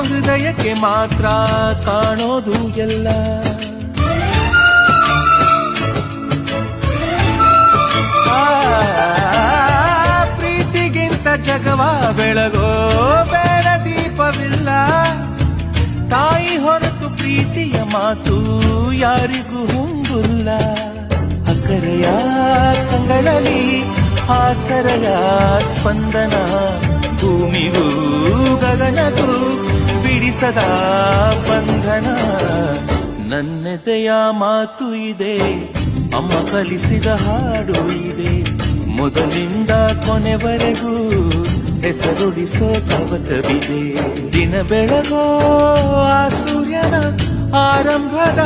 ಹೃದಯಕ್ಕೆ ಮಾತ್ರ ಕಾಣೋದು ಎಲ್ಲ. ಪ್ರೀತಿಗಿಂತ ಜಗವ ಬೆಳಗೋ ಬೇಡ ದೀಪವಿಲ್ಲ. ತಾಯಿ ಹೊರತು ಪ್ರೀತಿಯ ಮಾತು ಯಾರಿಗೂ ಹೊಂದಿಲ್ಲ. ಅಕ್ಕರೆಯ ಕಂಗಳಲ್ಲಿ ಆಸರೆಯ ಸ್ಪಂದನ, ಭೂಮಿಗೂ ಗಗನಗೂ ಬಿಡಿಸದ ಬಂಧನ. ನನ್ನೆದೆಯ ಮಾತು ಇದೆ, ಅಮ್ಮ ಕಲಿಸಿದ ಹಾಡು ಇದೆ. ಮೊದಲಿಂದ ಕೊನೆವರೆಗೂ ಹೆಸರುಳಿಸೋ ಕವತವಿದೆ. ದಿನ ಬೆಳಗೋ ಆ ಸೂರ್ಯನ ಆರಂಭದ